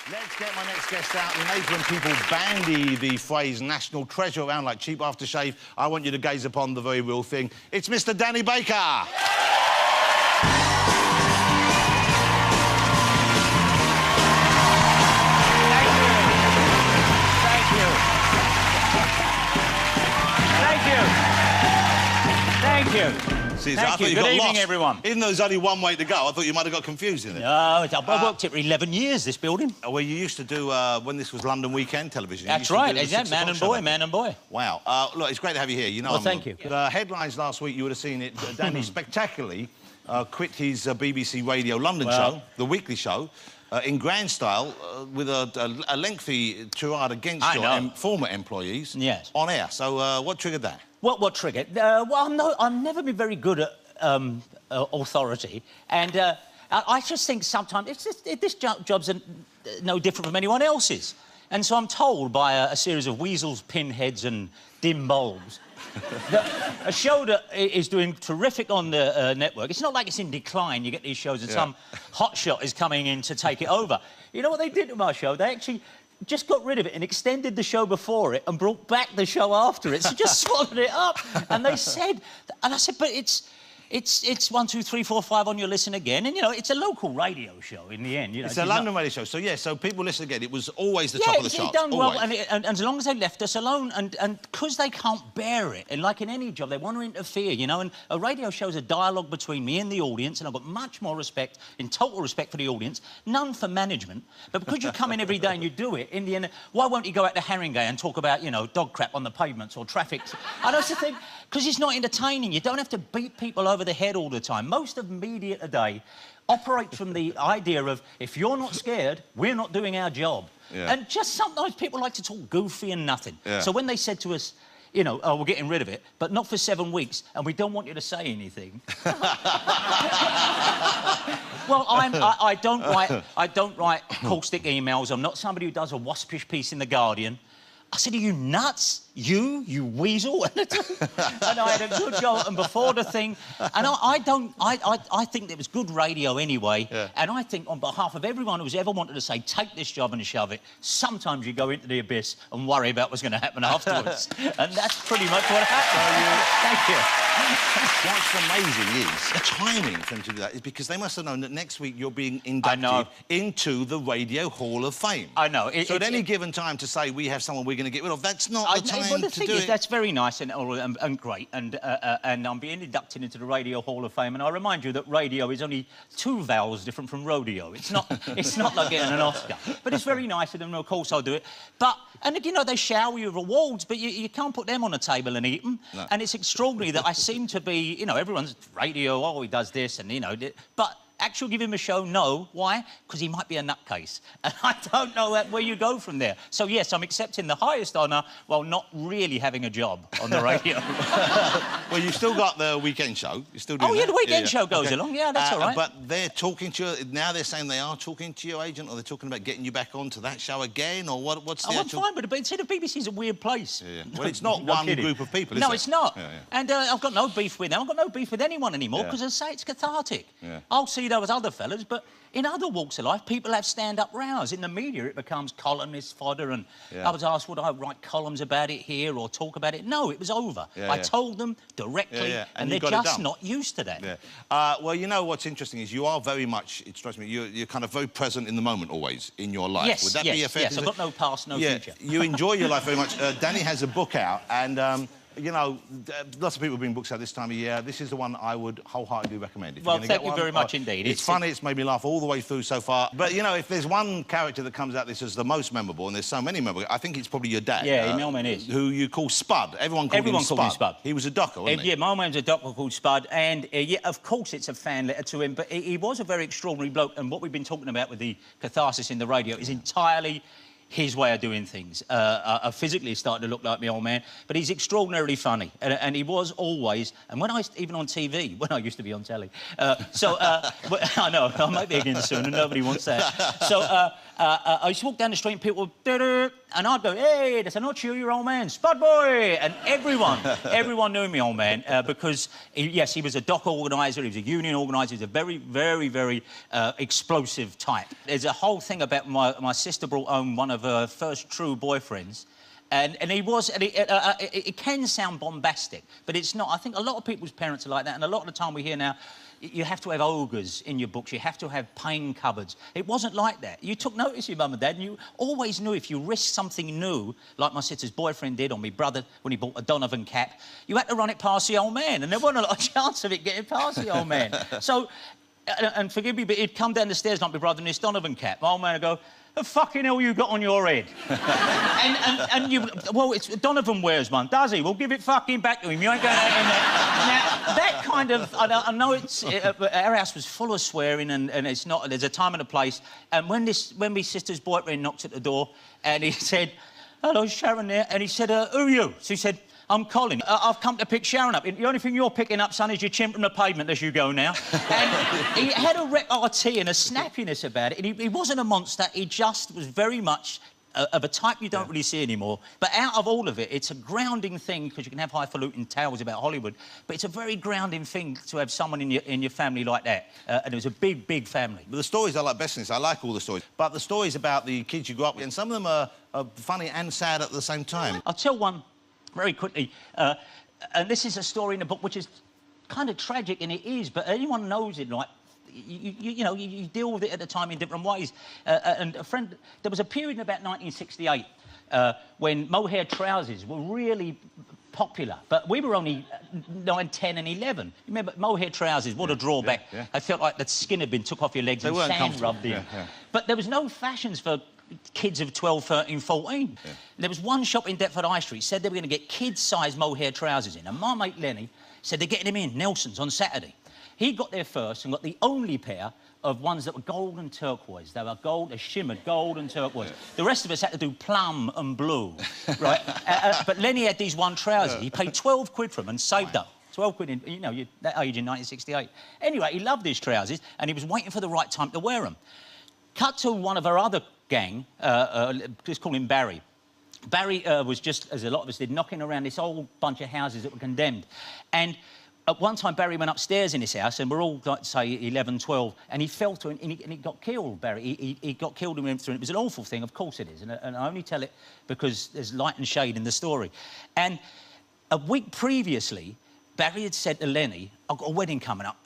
Let's get my next guest out. In age when people bandy the phrase national treasure around like cheap aftershave, I want you to gaze upon the very real thing. It's Mr. Danny Baker. Thank you. See, Thank you. Good evening, everyone. Even though there's only one way to go, I thought you might have got confused in it. No, I worked here for 11 years, this building. Well, you used to do, when this was London Weekend Television. That's right, exactly. Man and boy. Wow. Look, it's great to have you here. You know, well, thank you. The headlines last week, you would have seen it. Danny spectacularly quit his BBC Radio London show, the weekly show, in grand style, with a lengthy tirade against your former employees on air. So what triggered that? What triggered? Well, I've never been very good at authority, and I just think sometimes this job's no different from anyone else's. And so I'm told by a series of weasels, pinheads and dim bulbs that a show that is doing terrific on the network, it's not like it's in decline. You get these shows and some hotshot is coming in to take it over. You know what they did to my show? They actually just got rid of it and extended the show before it and brought back the show after it. So just swallowed it up. And they said... And I said, but it's 1, 2, 3, 4, 5 on your listen again. And, you know, it's a local radio show in the end. You know, it's a London radio show. So, yeah, so people listen again. It was always the top of the charts. Yeah, done well. And as long as they left us alone, and because they can't bear it, and like in any job, they want to interfere, you know, and a radio show's a dialogue between me and the audience, and I've got much more respect, in total respect for the audience, none for management. But because you come in every day and you do it, in the end, why won't you go out to Haringey and talk about, you know, dog crap on the pavements or traffic? And that's the thing, because it's not entertaining. You don't have to beat people over the head all the time. Most of media today operates from the idea of, if you're not scared, we're not doing our job. And just sometimes people like to talk goofy and nothing. So when they said to us, you know, oh, we're getting rid of it, but not for 7 weeks, and we don't want you to say anything. Well, I don't write caustic emails. I'm not somebody who does a waspish piece in The Guardian. I said, are you nuts? You weasel? And I had a good go, and before the thing... And I think it was good radio anyway, and I think on behalf of everyone who's ever wanted to say, take this job and shove it, sometimes you go into the abyss and worry about what's going to happen afterwards. And that's pretty much what happened. Thank you. What's amazing is the timing for them to do that is because they must have known that next week you're being inducted into the Radio Hall of Fame. I know. So at any given time to say, we have someone we're going to get rid of, that's not the time the to thing do is, it. that's very nice and great, and I'm being inducted into the Radio Hall of Fame, and I remind you that radio is only 2 vowels different from rodeo. It's not like getting an Oscar. But it's very nice of them, and of course I'll do it. But, and you know, they shower you with awards, but you can't put them on a table and eat them. No. And it's extraordinary that I seem to be, you know, everyone's radio, oh, he does this, and, you know, but... Actually give him a show, no. Why? Because he might be a nutcase. And I don't know where you go from there. So, yes, I'm accepting the highest honour while not really having a job on the radio. Well, you've still got the weekend show. You're still doing that. The weekend show goes along. Yeah, that's all right. But they're talking to you... Now they're saying they are talking to your agent, or they're talking about getting you back onto that show again, or what's the actual... I'm fine with it, but see, the BBC's a weird place. Well, it's not one group of people, is it? No, it's not. And I've got no beef with them. I've got no beef with anyone anymore, because as I say, it's cathartic. I'll see those other fellas, but in other walks of life, people have stand-up rows. In the media, it becomes columnist fodder, and I was asked, would I write columns about it here or talk about it? No, it was over. I told them directly, and they're just not used to that. Well, you know what's interesting is you are very much, it strikes me, you're kind of very present in the moment always in your life. Yes, would that be a fair thing? I've got no past, no future. You enjoy your life very much. Danny has a book out, and... you know, lots of people bring books out this time of year. This is the one I would wholeheartedly recommend. Well, thank you very much indeed. It's funny, it's made me laugh all the way through so far. But, you know, if there's one character that comes out this as the most memorable, and there's so many memorable, I think it's probably your dad. Yeah, my old man is. Who you call Spud. Everyone called him Spud. He was a docker, wasn't he? Yeah, my old man's a docker called Spud, and, yeah, of course it's a fan letter to him, but he was a very extraordinary bloke, and what we've been talking about with the catharsis in the radio is entirely his way of doing things. Physically starting to look like my old man, but he's extraordinarily funny, and he was always. And when even on TV, when I used to be on telly, I know I might be again soon, and nobody wants that. So I used to walk down the street and people would... And I'd go, hey, that's not you, old man, Spud Boy! And everyone knew me, old man, because, yes, he was a dock organiser, he was a union organiser, he was a very, very, very explosive type. There's a whole thing about my sister brought home one of her first true boyfriends, and he was... it can sound bombastic, but it's not. I think a lot of people's parents are like that, and a lot of the time we hear now, you have to have ogres in your books, you have to have pain cupboards. It wasn't like that. You took notice of your mum and dad, and you always knew if you risked something new, like my sister's boyfriend did, or my brother when he bought a Donovan cap, you had to run it past the old man, and there wasn't a lot of chance of it getting past the old man. So, and forgive me, but he'd come down the stairs like my brother in this Donovan cap. My old man would go, the fucking hell you got on your head? and you... Well, it's Donovan wears one, does he? Well, give it fucking back to him. You ain't going out in there. Now, that kind of... I know it's... our house was full of swearing, and it's not... There's a time and a place. And when my sister's boyfriend knocked at the door, and he said, hello, Sharon there, and he said, who are you? So he said, I'm Colin. I've come to pick Sharon up. The only thing you're picking up, son, is your chin from the pavement as you go now. And he had a repartee and a snappiness about it. And he wasn't a monster. He just was very much of a type you don't really see anymore. But out of all of it, it's a grounding thing, because you can have highfalutin tales about Hollywood, but it's a very grounding thing to have someone in your family like that. And it was a big, big family. But the stories I like best in this, I like all the stories, but the stories about the kids you grew up with, and some of them are funny and sad at the same time. I'll tell one very quickly, and this is a story in the book which is kind of tragic, and it is, but anyone knows it, like, you know, you deal with it at the time in different ways. And a friend... There was a period in about 1968 when mohair trousers were really popular, but we were only 9, 10 and 11. You remember mohair trousers, what a drawback. I felt like the skin had been took off your legs and sand rubbed in. But there was no fashions for kids of 12, 13, 14. There was one shop in Deptford High Street said they were going to get kids-sized mohair trousers in, and my mate Lenny said they're getting them in, Nelson's, on Saturday. He got there first and got the only pair of ones that were gold and turquoise. They were gold, they shimmered gold and turquoise. The rest of us had to do plum and blue, right? But Lenny had these one trousers. He paid 12 quid for them and saved up. 12 quid in, you know, that age in 1968. Anyway, he loved his trousers, and he was waiting for the right time to wear them. Cut to one of our other gang, let's call him Barry. Barry was just, as a lot of us did, knocking around this old bunch of houses that were condemned. And at one time, Barry went upstairs in his house, and we're all, like, say, 11, 12, and he fell to it, and he got killed, Barry. He got killed and went through, and it was an awful thing, of course it is, and I only tell it because there's light and shade in the story. And a week previously, Barry had said to Lenny, I've got a wedding coming up,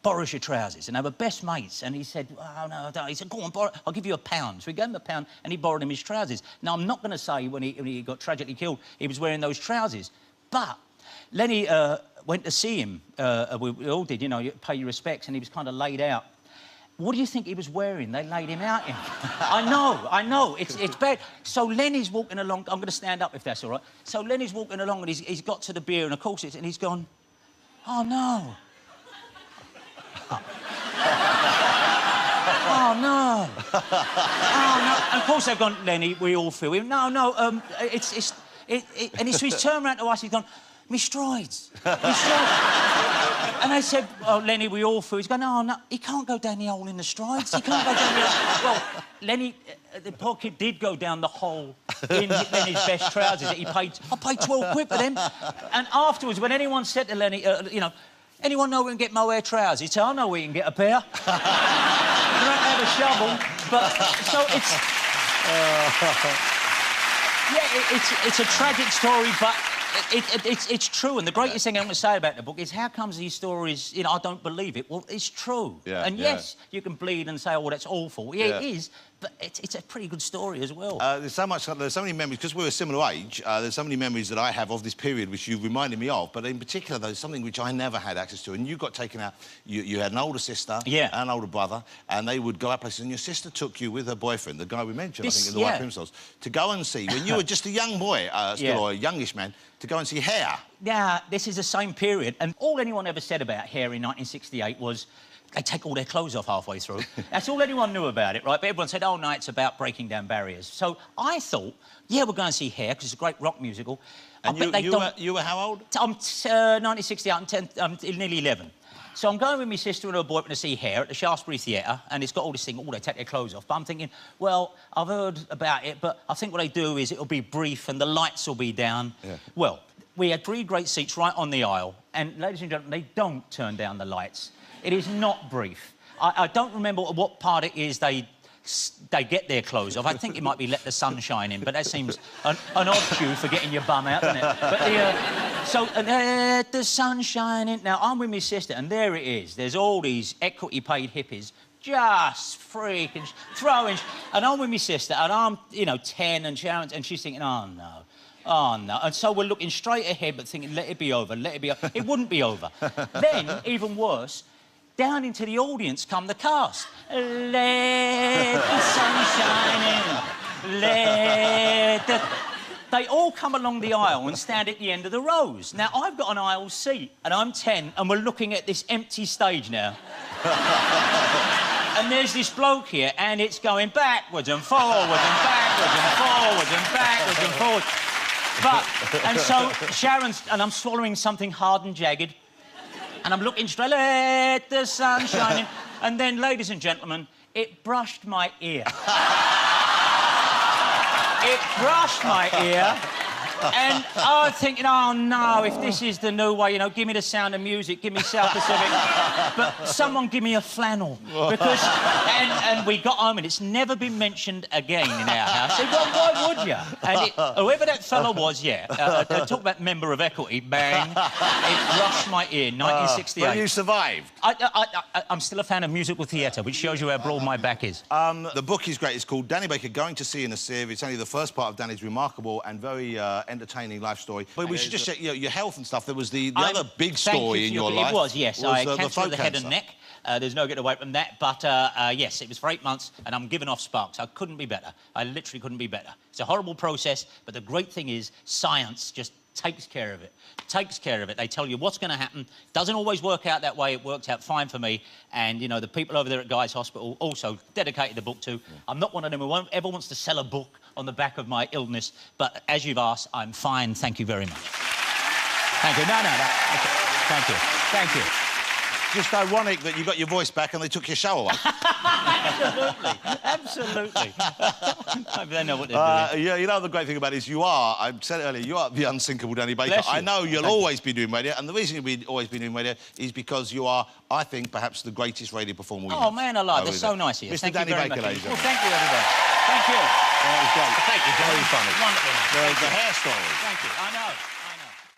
borrow your trousers, and they were best mates. And he said, oh, no, I don't. He said, go on, borrow, I'll give you £1. So we gave him £1, and he borrowed him his trousers. Now, I'm not going to say when he got tragically killed, he was wearing those trousers. But Lenny went to see him. We all did, you know, you pay your respects, and he was kind of laid out. What do you think he was wearing? They laid him out in. I know, it's bad. So Lenny's walking along. I'm going to stand up if that's all right. So Lenny's walking along, and he's got to the beer, and of course and he's gone, oh, no. Oh, no. Oh, no. And of course they've gone, Lenny, we all feel him. No, and he's turned around to us, he's gone, me strides. And they said, oh, Lenny, we all feel. He's going, no, he can't go down the hole in the strides. He can't go down the hole. Well, Lenny, the poor kid did go down the hole in Lenny's best trousers. I paid 12 quid for them. And afterwards, when anyone said to Lenny, you know, anyone know where we can get mohair trousers? He said, I know where you can get a pair. You don't have a shovel, but... So it's... Yeah, it's a tragic story, but it's true. And the greatest thing I'm going to say about the book is how comes these stories, you know, I don't believe it. Well, it's true. And yes, you can bleed and say, oh, that's awful. Yeah, it is. But it's a pretty good story as well. There's so many memories, because we're a similar age, there's so many memories that I have of this period which you've reminded me of, but in particular, there's something which I never had access to, and you got taken out. You had an older sister and an older brother, and they would go out places, and your sister took you with her boyfriend, the guy we mentioned, I think, in the White Crimsons, to go and see, when you were just a young boy, still, or a youngish man, to go and see Hair. Yeah, this is the same period, and all anyone ever said about Hair in 1968 was, they take all their clothes off halfway through. That's all anyone knew about it, right? But everyone said, oh, no, it's about breaking down barriers. So I thought, yeah, we're going to see Hair, because it's a great rock musical. And you were how old? I'm 1968, I'm nearly 11. So I'm going with my sister and her boyfriend to see Hair at the Shaftesbury Theatre, and it's got all this thing, oh, they take their clothes off. But I'm thinking, well, I've heard about it, but I think what they do is it'll be brief and the lights will be down. Yeah. Well, we had 3 great seats right on the aisle, and, ladies and gentlemen, they don't turn down the lights. It is not brief. I don't remember what part it is they get their clothes off. I think it might be Let the Sun Shine In, but that seems an odd cue for getting your bum out, doesn't it? But so, let the sun shine in. Now, I'm with my sister, and there it is. There's all these equity-paid hippies just freaking throwing... And I'm with my sister, and I'm, you know, 10, and Sharon's... And she's thinking, oh, no. Oh, no. And so we're looking straight ahead, but thinking, let it be over, let it be over. It wouldn't be over. Then, even worse... Down into the audience come the cast. Let the sun shine in. Let the... They all come along the aisle and stand at the end of the rows. Now, I've got an aisle seat, and I'm 10, and we're looking at this empty stage now. And there's this bloke here, and it's going backwards and forwards and backwards and forwards and backwards and forwards. But, and so Sharon's... And I'm swallowing something hard and jagged. And I'm looking straight, let the sun shine in. And then, ladies and gentlemen, it brushed my ear. It brushed my ear. And I was thinking, oh, no, if this is the new way, you know, give me the Sound of Music, give me South Pacific. But someone give me a flannel. Because... And we got home, and it's never been mentioned again in our house. So, well, why would you? And whoever that fellow was, yeah, talk about member of Equity, bang, it brushed my ear, 1968. But you survived. I'm still a fan of musical theatre, which shows you how broad my back is. The book is great. It's called Danny Baker Going to Sea in a Sieve. It's only the first part of Danny's remarkable and very entertaining life story. But we should just check, you know, your health and stuff. There was the other big story in your life. It was, yes. I had cancer of the head and neck. There's no getting away from that. But, yes, it was for 8 months, and I'm giving off sparks. I couldn't be better. I literally couldn't be better. It's a horrible process, but the great thing is science just takes care of it. Takes care of it. They tell you what's going to happen. Doesn't always work out that way. It worked out fine for me. And, you know, the people over there at Guy's Hospital also dedicated the book to. Yeah. I'm not one of them who ever wants to sell a book on the back of my illness. But as you've asked, I'm fine. Thank you very much. Thank you. No. Okay. Thank you. Thank you. Just ironic that you got your voice back and they took your show away. Absolutely. They know what they're doing. Yeah, you know, the great thing about it is you are, I said it earlier, you are the unsinkable Danny Baker. I know you'll always be doing radio, and the reason you'll always be doing radio is because you are, I think, perhaps the greatest radio performer we have. Oh, man, I like it. They're so nice here. Mr. Danny Baker, ladies and gentlemen. Well, thank you, everybody. Thank you. That was great. Thank you. Very funny. Wonderful. The hair story. Thank you. I know.